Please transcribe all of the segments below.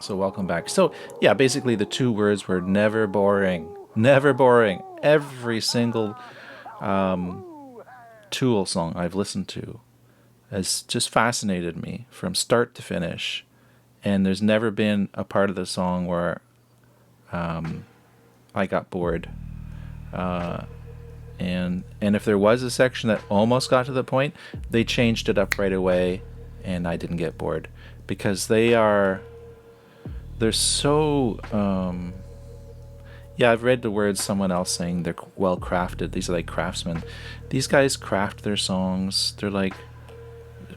So welcome back. So yeah, basically the two words were never boring. Never boring. Every single Tool song I've listened to has just fascinated me from start to finish. And there's never been a part of the song where I got bored. And if there was a section that almost got to the point, they changed it up right away, and I didn't get bored because they're so yeah, I've read the words someone else saying they're well crafted. These are like craftsmen. These guys craft their songs. They're like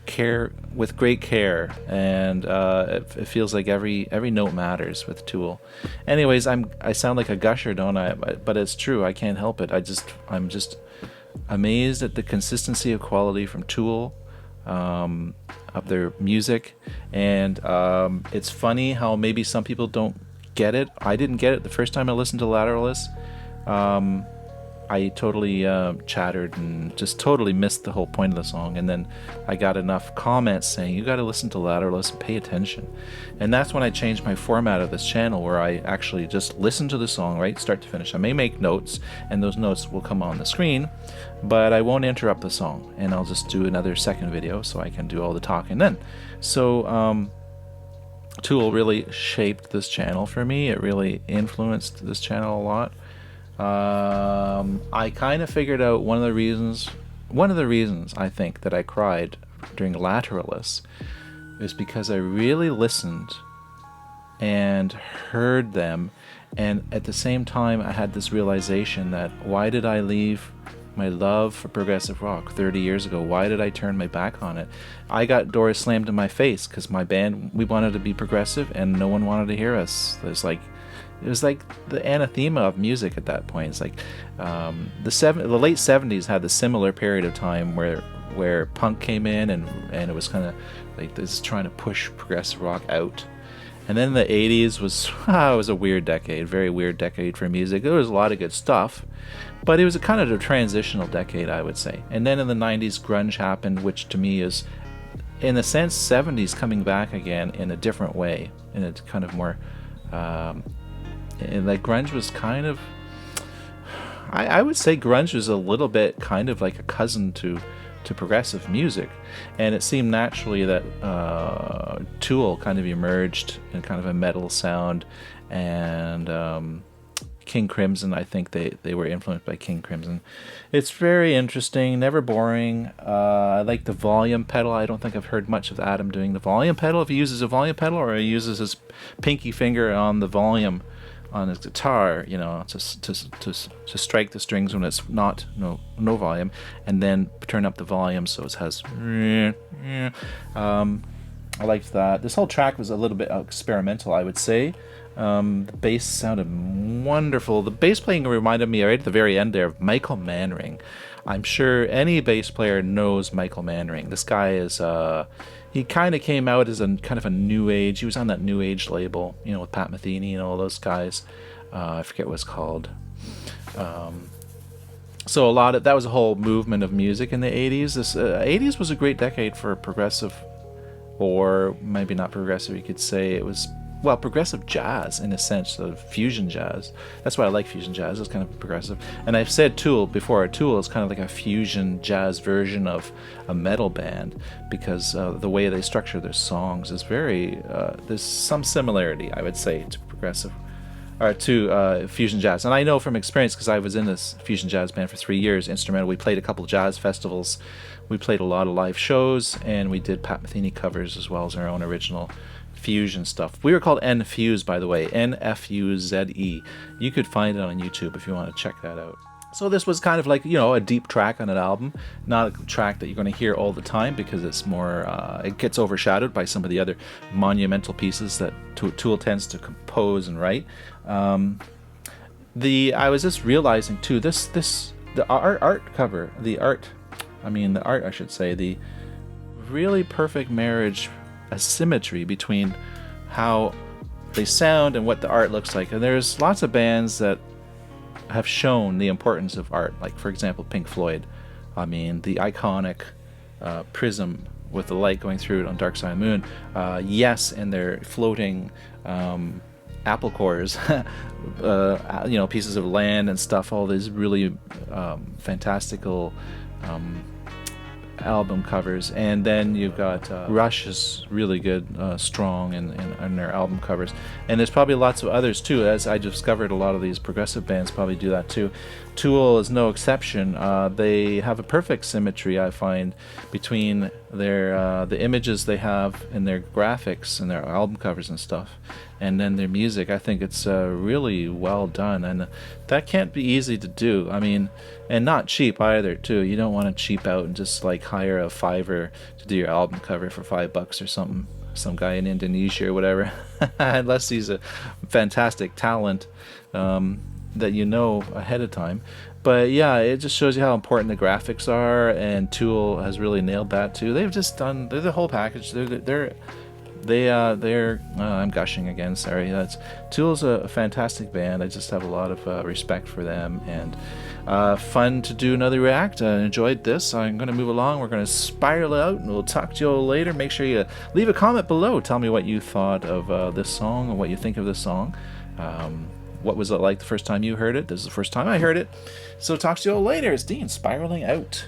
care with great care, and it feels like every note matters with Tool. Anyways, I sound like a gusher, don't I? But it's true. I can't help it. I'm just amazed at the consistency of quality from Tool, of their music, and it's funny how maybe some people don't get it. I didn't get it the first time I listened to Lateralus. I totally chattered and just totally missed the whole point of the song. And then I got enough comments saying, you got to listen to Lateralus and pay attention. And that's when I changed my format of this channel, where I actually just listen to the song, right, start to finish. I may make notes, and those notes will come on the screen, but I won't interrupt the song. And I'll just do another second video so I can do all the talking then. So, Tool really shaped this channel for me. It really influenced this channel a lot. I kind of figured out one of the reasons I think that I cried during Lateralus is because I really listened and heard them, and at the same time I had this realization that why did I leave my love for progressive rock 30 years ago? Why did I turn my back on it? I got doors slammed in my face because my band, we wanted to be progressive and no one wanted to hear us. It was like the anathema of music at that point. It's like the late 70s had the similar period of time where punk came in, and it was kind of like this trying to push progressive rock out. And then the 80s was it was a weird decade, very weird decade for music. There was a lot of good stuff, but it was a kind of a transitional decade, I would say. And then in the 90s, grunge happened, which to me is, in a sense, 70s coming back again in a different way, in a kind of more and like grunge was kind of, I would say grunge was a little bit kind of like a cousin to progressive music, and it seemed naturally that Tool kind of emerged in kind of a metal sound, and King Crimson, I think they were influenced by King Crimson. It's very interesting, never boring. I like the volume pedal. I don't think I've heard much of Adam doing the volume pedal, if he uses a volume pedal or he uses his pinky finger on the volume on his guitar, to strike the strings when it's no volume, and then turn up the volume so it has. I liked that. This whole track was a little bit experimental, I would say. The bass sounded wonderful. The bass playing reminded me right at the very end there of Michael Manring. I'm sure any bass player knows Michael Manring. This guy is he kind of came out as a kind of a new age. He was on that new age label, with Pat Metheny and all those guys. I forget what it's called. So that was a whole movement of music in the 80s. This 80s was a great decade for progressive, or maybe not progressive. You could say it was, well, progressive jazz in a sense of fusion jazz. That's why I like fusion jazz. It's kind of progressive. And I've said Tool before. Tool is kind of like a fusion jazz version of a metal band, because the way they structure their songs is very. There's some similarity, I would say, to progressive or to fusion jazz. And I know from experience, because I was in this fusion jazz band for 3 years, instrumental. We played a couple of jazz festivals. We played a lot of live shows, and we did Pat Metheny covers as well as our own original fusion stuff. We were called NFuse, by the way, NFUZE. You could find it on YouTube if you want to check that out. So this was kind of like, a deep track on an album, not a track that you're going to hear all the time, because it's more, it gets overshadowed by some of the other monumental pieces that Tool tends to compose and write. I was just realizing too, the art, I should say, the really perfect marriage, a symmetry between how they sound and what the art looks like. And there's lots of bands that have shown the importance of art, like for example Pink Floyd. The iconic Prism with the light going through it on Dark Side of the Moon. Yes, and they're floating apple cores, pieces of land and stuff. All these really fantastical album covers. And then you've got Rush is really good, strong in their album covers. And there's probably lots of others too, as I discovered a lot of these progressive bands probably do that too. Tool is no exception. They have a perfect symmetry, I find, between their the images they have in their graphics and their album covers and stuff, and then their music. I think it's really well done, and that can't be easy to do. I mean, and not cheap either too. You don't want to cheap out and just like hire a Fiverr to do your album cover for $5 or something, some guy in Indonesia or whatever, unless he's a fantastic talent that you know ahead of time. But yeah, it just shows you how important the graphics are, and Tool has really nailed that too. They've just done, they're the whole package. I'm gushing again, sorry. Tool's a fantastic band. I just have a lot of respect for them, and fun to do another react. I enjoyed this. I'm going to move along. We're going to spiral out, and we'll talk to you all later. Make sure you leave a comment below. Tell me what you thought of this song and what you think of this song. What was it like the first time you heard it? This is the first time I heard it. So talk to you all later. It's Dean, spiraling out.